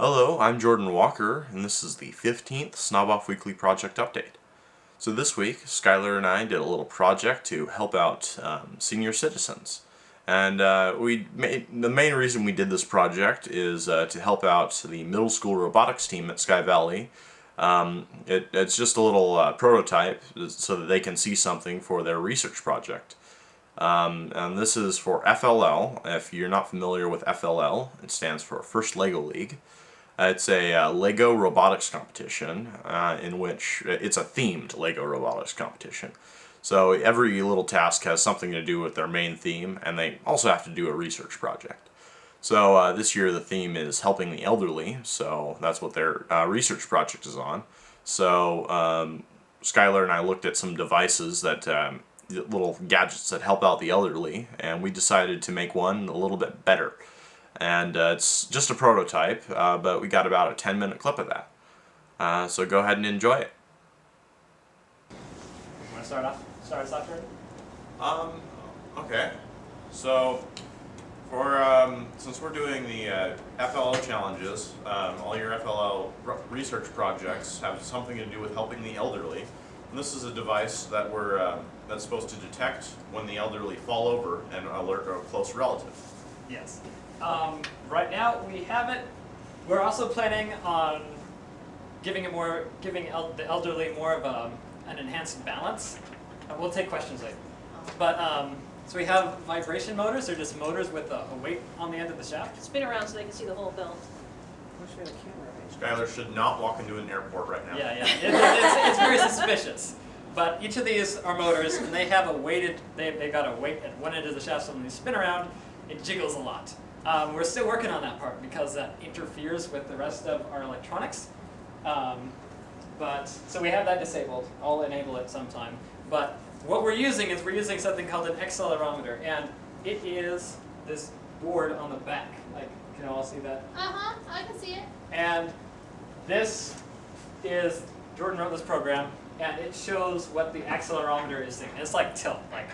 Hello, I'm Jordan Walker, and this is the 15th Snoboff Weekly Project Update. So this week, Skylar and I did a little project to help out senior citizens. And the main reason we did this project is to help out the middle school robotics team at Sky Valley. It's just a little prototype so that they can see something for their research project. And this is for FLL. If you're not familiar with FLL, it stands for First Lego League. It's a Lego robotics competition in which it's a themed Lego robotics competition. So every little task has something to do with their main theme, and they also have to do a research project. So this year the theme is helping the elderly, so that's what their research project is on. So Skylar and I looked at some devices that little gadgets that help out the elderly, and we decided to make one a little bit better. And it's just a prototype, but we got about a 10-minute clip of that. So go ahead and enjoy it. You want to start us off, Jordan? Okay. So, for since we're doing the FLL challenges, all your FLL research projects have something to do with helping the elderly. And this is a device that that's supposed to detect when the elderly fall over and alert a close relative. Yes. Right now we have it. We're also planning on giving the elderly more of an enhanced balance. We'll take questions later. But so we have vibration motors. They're just motors with a weight on the end of the shaft. Spin around so they can see the whole belt. Skylar should not walk into an airport right now. Yeah. It's very suspicious. But each of these are motors, and they have they've got a weight at one end of the shaft, so when they spin around, it jiggles a lot. We're still working on that part because that interferes with the rest of our electronics. So we have that disabled. I'll enable it sometime. But what we're using something called an accelerometer, and it is this board on the back. Like, can you all see that? I can see it. And this is, Jordan wrote this program, and it shows what the accelerometer is doing. It's like tilt. Like,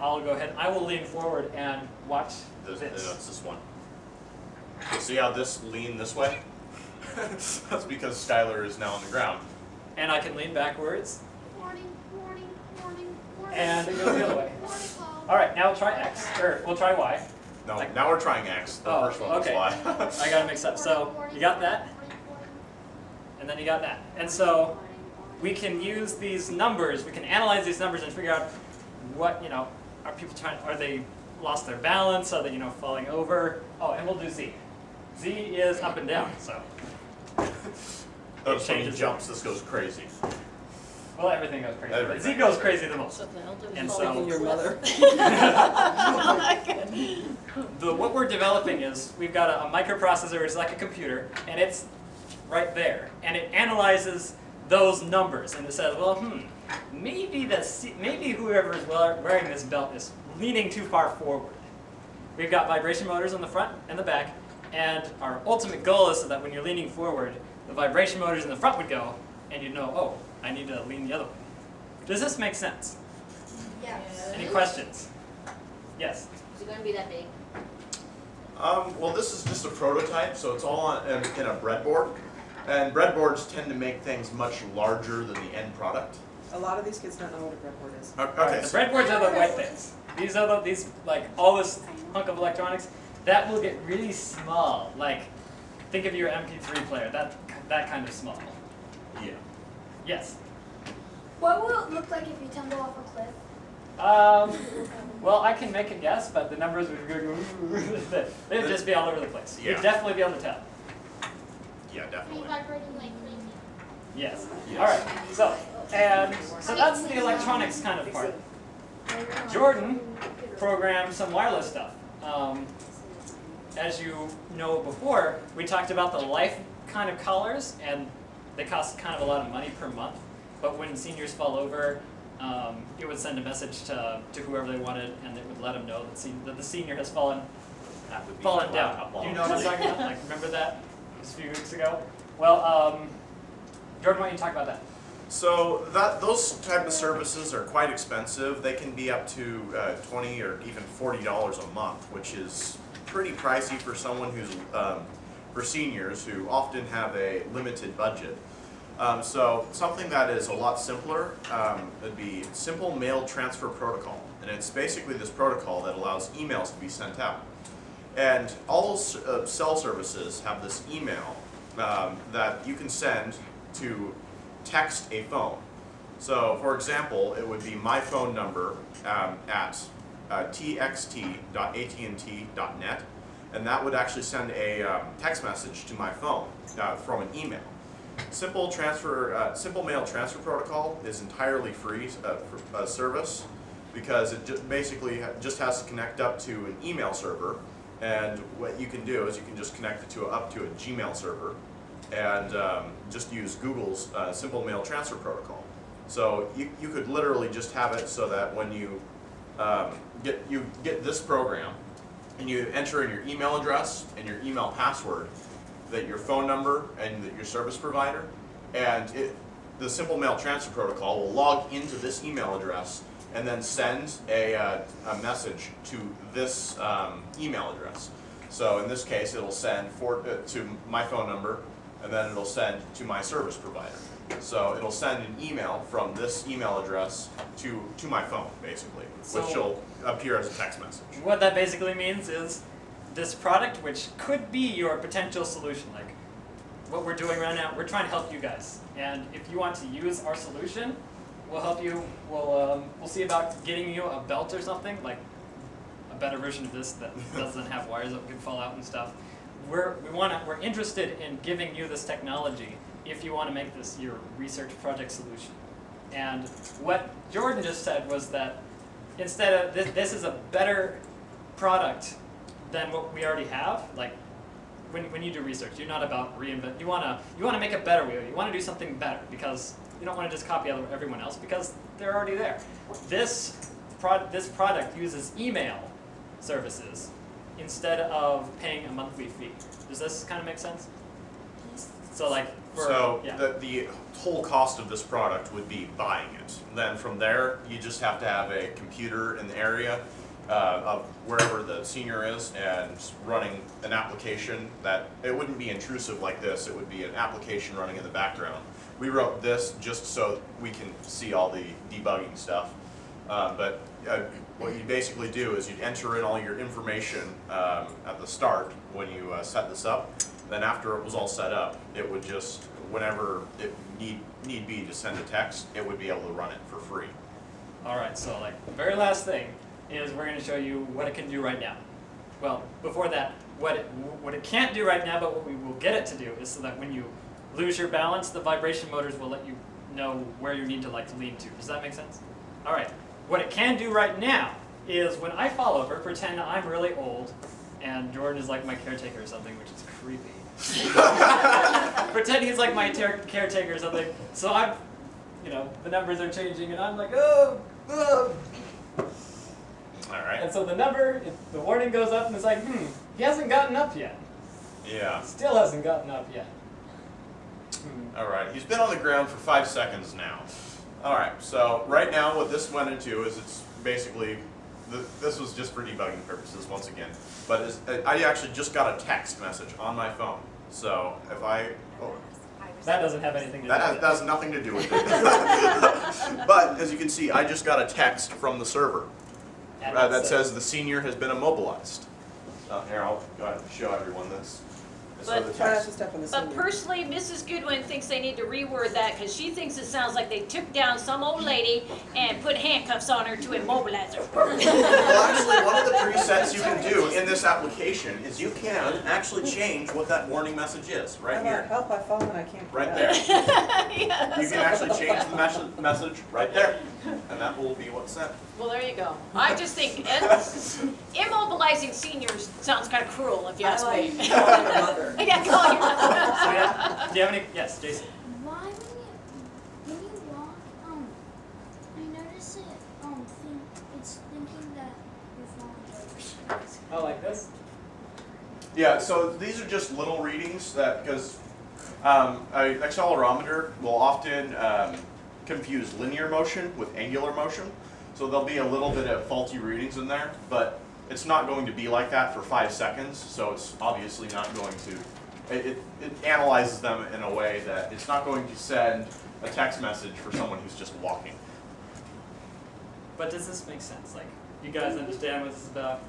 I'll go ahead. I will lean forward and watch this. It's this one. See how this lean this way? That's because Skylar is now on the ground. And I can lean backwards. Warning. And it goes the other way. All right, now we'll try X, or we'll try Y. No, now we're trying X. The first one was okay. Y. I got it mixed up. So you got that, and then you got that. And so we can use these numbers. We can analyze these numbers and figure out what, are people are they lost their balance? Are they, falling over? Oh, and we'll do Z. Z is up and down, so. Those changes jumps, this goes crazy. Well, everything goes crazy. But Z goes crazy the most. And so your mother. What we're developing is we've got a microprocessor. It's like a computer, and it's right there, and it analyzes those numbers, and it says, well, maybe whoever is wearing this belt is leaning too far forward. We've got vibration motors on the front and the back, and our ultimate goal is so that when you're leaning forward, the vibration motors in the front would go, and you'd know, oh, I need to lean the other way. Does this make sense? Yes. Any questions? Yes. Is it going to be that big? Well, this is just a prototype, so it's all in a breadboard. And breadboards tend to make things much larger than the end product. A lot of these kids don't know what a breadboard is. Okay. The breadboards are the white things. These are all this hunk of electronics, that will get really small. Like, think of your MP3 player, that kind of small. Yeah. Yes. What will it look like if you tumble off a cliff? Well, I can make a guess, but the numbers would go, they'd just be all over the place. Yeah. You'd definitely be able to tell. Yeah, Be definitely. vibrating like crazy. Yes. Yes. All right. So that's the electronics kind of part. Jordan programmed some wireless stuff. As you know before, we talked about the life kind of collars, and they cost kind of a lot of money per month. But when seniors fall over, it would send a message to whoever they wanted, and it would let them know that the senior has fallen down. Do you know what I'm talking about? Like, remember that? It was a few weeks ago. Well, Jordan, why don't you talk about that? So those type of services are quite expensive. They can be up to $20 or even $40 a month, which is pretty pricey for someone who's for seniors who often have a limited budget. So something that is a lot simpler would be Simple Mail Transfer Protocol. And it's basically this protocol that allows emails to be sent out. And all cell services have this email that you can send to text a phone. So for example, it would be my phone number at txt.att.net, and that would actually send a text message to my phone from an email. Simple Mail Transfer Protocol is entirely free service because it basically just has to connect up to an email server, and what you can do is you can just connect it up to a Gmail server and just use Google's Simple Mail Transfer Protocol. So you could literally just have it so that when you get this program and you enter in your email address and your email password, that your phone number and your service provider, and the Simple Mail Transfer Protocol will log into this email address and then send a message to this email address. So in this case, it'll send to my phone number, and then it'll send to my service provider. So it'll send an email from this email address to my phone, basically, which will appear as a text message. What that basically means is this product, which could be your potential solution, like what we're doing right now, we're trying to help you guys. And if you want to use our solution, we'll help you. We'll see about getting you a belt or something, like a better version of this that doesn't have wires that can fall out and stuff. We're interested in giving you this technology if you want to make this your research project solution. And what Jordan just said was that instead of this is a better product than what we already have. Like when you do research, you're not about reinvent. You wanna make a better wheel. You wanna do something better because you don't want to just copy everyone else because they're already there. This product uses email services instead of paying a monthly fee. Does this kind of make sense? So like the whole cost of this product would be buying it. Then from there, you just have to have a computer in the area of wherever the senior is and running an application that it wouldn't be intrusive like this. It would be an application running in the background. We wrote this just so we can see all the debugging stuff. But what you basically do is you'd enter in all your information at the start when you set this up. Then after it was all set up, it would just, whenever it need be to send a text, it would be able to run it for free. All right, so like the very last thing is we're going to show you what it can do right now. Well, before that, what it can't do right now, but what we will get it to do is so that when you lose your balance, the vibration motors will let you know where you need to lean to. Does that make sense? All right. What it can do right now is when I fall over, pretend I'm really old, and Jordan is like my caretaker or something, which is creepy. Pretend he's like my caretaker or something. So I'm, the numbers are changing, and I'm like, oh. All right. And so the warning goes up, and it's like, he hasn't gotten up yet. Yeah. Still hasn't gotten up yet. All right. He's been on the ground for 5 seconds now. All right. So right now, what this went into is it's basically this was just for debugging purposes once again. But I actually just got a text message on my phone. So if that doesn't have anything to do with it. That has nothing to do with it. But as you can see, I just got a text from the server that says the senior has been immobilized. Here, I'll go ahead and show everyone this. But- Try not to step on the But senior. personally, Mrs. Goodwin thinks they need to reword that because she thinks it sounds like they took down some old lady and put handcuffs on her to immobilize her. Well, actually, one of the presets you can do in this application is you can actually change what that warning message is right I'm here. like, help, I fall and I can't get Right up. there. Yes. You can actually change the message right there, and that will be what's sent. Well, there you go. I just think immobilizing seniors sounds kind of cruel, if you ask me. Calling your mother. Yeah, call your mother. So, yeah. Do you have any? Yes, Jason. Why when you walk, I notice it it's thinking that you're falling over. Oh, like this? Yeah, so these are just little readings because an accelerometer will often confuse linear motion with angular motion. So there'll be a little bit of faulty readings in there, but it's not going to be like that for 5 seconds, so it's obviously not going to it analyzes them in a way that it's not going to send a text message for someone who's just walking. But does this make sense? Like, you guys understand what this is about?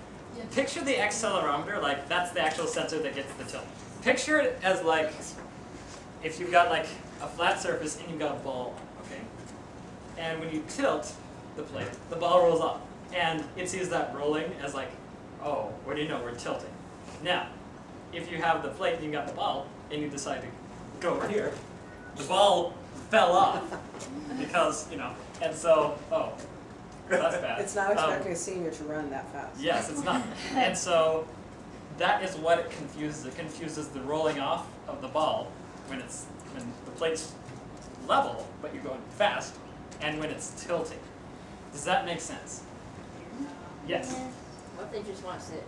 Picture the accelerometer, like that's the actual sensor that gets the tilt. Picture it as like, if you've got like a flat surface and you've got a ball, okay? And when you tilt the plate, the ball rolls off. And it sees that rolling as like, oh, what do you know, we're tilting. Now, if you have the plate and you got the ball, and you decide to go over here, the ball fell off. Because, you know, and so, oh, that's bad. It's not expecting a senior to run that fast. Yes, it's not. And so that is what it confuses. It confuses the rolling off of the ball when the plate's level, but you're going fast, and when it's tilting. Does that make sense? Yes. What if they just want to sit?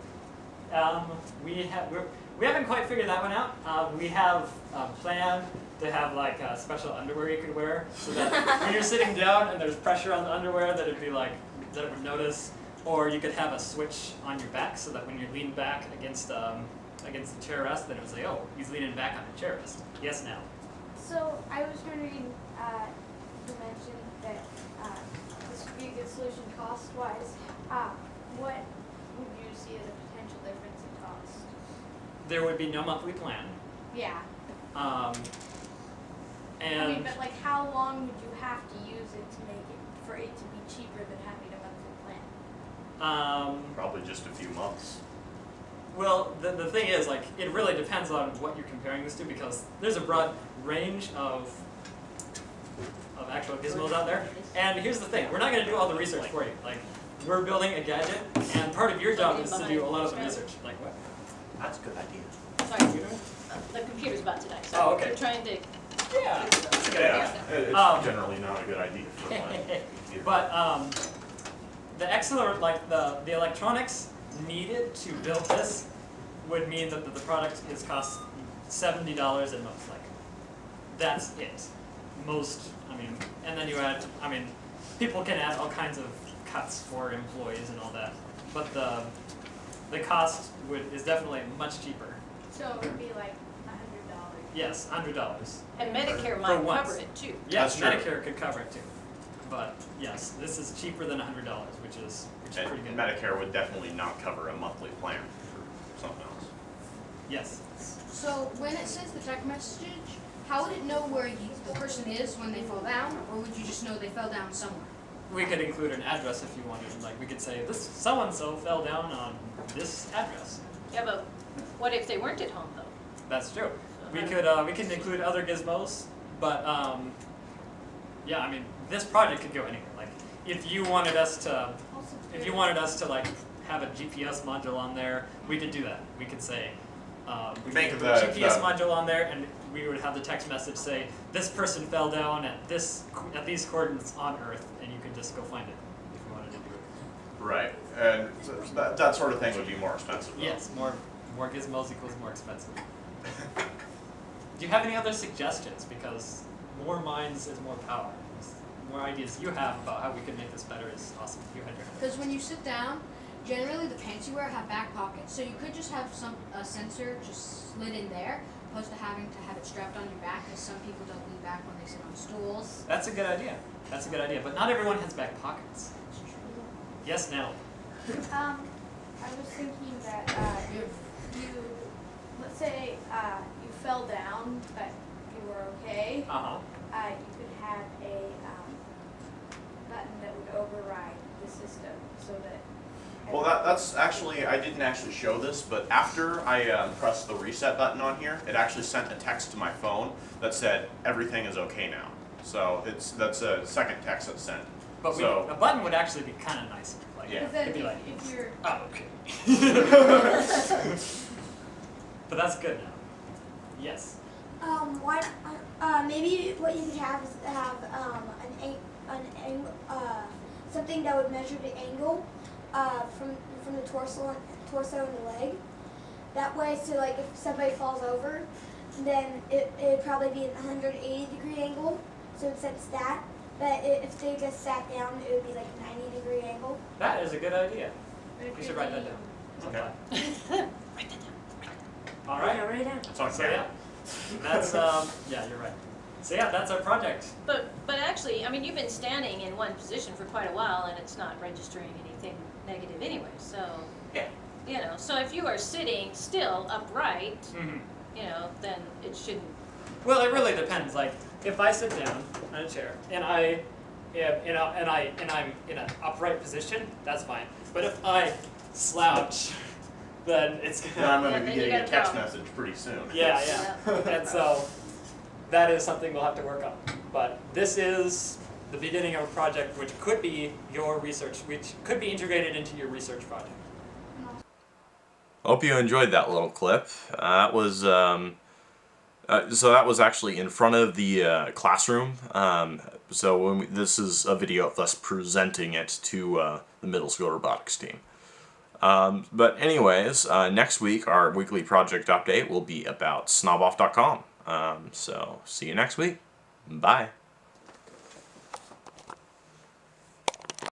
We haven't quite figured that one out. We have a plan to have like special underwear you could wear, so that when you're sitting down and there's pressure on the underwear, that it'd be like that it would notice. Or you could have a switch on your back, so that when you lean back against the chair rest, then it would say, "Oh, he's leaning back on the chair rest." Yes, now. So I was wondering, you mentioned that this would be a good solution cost-wise. What would you see as a potential difference in cost? There would be no monthly plan. Yeah. And I mean, but like, how long would you have to use it to make it for it to be cheaper than having a monthly plan? Probably just a few months. Well, the thing is, like, it really depends on what you're comparing this to, because there's a broad range of actual gizmos out there. And here's the thing, we're not going to do all the research for you. Like, we're building a gadget, and part of your job is to do a lot of the research. Like what? That's a good idea. Sorry, the computer's about to die, so Oh, okay. we're trying to. Yeah. That's a good Yeah, idea. it's generally not a good idea for my computer. But the the electronics needed to build this would mean that the product is cost $70 at most. Like, that's it. Most, I mean, and then you add, I mean, people can add all kinds of cuts for employees and all that, but the cost is definitely much cheaper. So it would be like $100. Yes, $100. And Medicare For might once. cover it too. Yes, That's true. Medicare could cover it too. But yes, this is cheaper than $100, which is And pretty good. Medicare would definitely not cover a monthly plan for something else. Yes. So when it says the text message, how would it know where the person is when they fall down, or would you just know they fell down somewhere? We could include an address if you wanted. Like, we could say, this so-and-so fell down on this address. Yeah, but what if they weren't at home though? That's true. We can include other gizmos, but yeah, I mean, this project could go anywhere. Like, if you wanted us to like have a GPS module on there, we could do that. We could say we Think could of put a the- GPS module on there, and we would have the text message say, this person fell down at these coordinates on Earth, and you can just go find it if you wanted to do it. Right, and so that sort of thing would be more expensive. Though. Yes, more gizmos equals more expensive. Do you have any other suggestions? Because more minds is more power. More ideas you have about how we can make this better is awesome. You had your hand. Because when you sit down, generally the pants you wear have back pockets, so you could just have a sensor just slid in there, opposed to having to have it strapped on your back, because some people don't lean back when they sit on stools. That's a good idea. That's a good idea. But not everyone has back pockets. Yes, Nell. I was thinking that if you, let's say you fell down, but you were okay, Uh-huh. you could have a button that would override the system so that. Well, that's actually, I didn't actually show this, but after I pressed the reset button on here, it actually sent a text to my phone that said, everything is okay now. So that's a second text that's sent. But So- a button would actually be kind of nicer. Like, Yeah. Because then it'd be like, if you're, oh, okay. But that's good now. Yes. Why? Maybe what you could have is have something that would measure the angle from the torso and the leg. That way, so like if somebody falls over, then it'd probably be an 180-degree angle. So it sets that. But if they just sat down, it would be like a 90-degree angle. That is a good idea. We should write that down. Okay. Sometime. All right. Yeah, write it down. So yeah, that's yeah, you're right. So yeah, that's our project. But actually, I mean, you've been standing in one position for quite a while, and it's not registering anything negative anyway. So Yeah. you know, so if you are sitting still upright, Mm-hmm. you know, then it shouldn't. Well, it really depends. Like, if I sit down on a chair and I'm in an upright position, that's fine. But if I slouch, then it's Then gonna. I'm going Yeah, to be then you getting a got a text problem. message pretty soon. Yeah, yeah. And so that is something we'll have to work on. But this is the beginning of a project which could be your research, which could be integrated into your research project. Hope you enjoyed that little clip. That was so that was actually in front of the classroom. So when this is a video of us presenting it to the middle school robotics team. But anyways, next week our weekly project update will be about snoboff.com. So see you next week. Bye.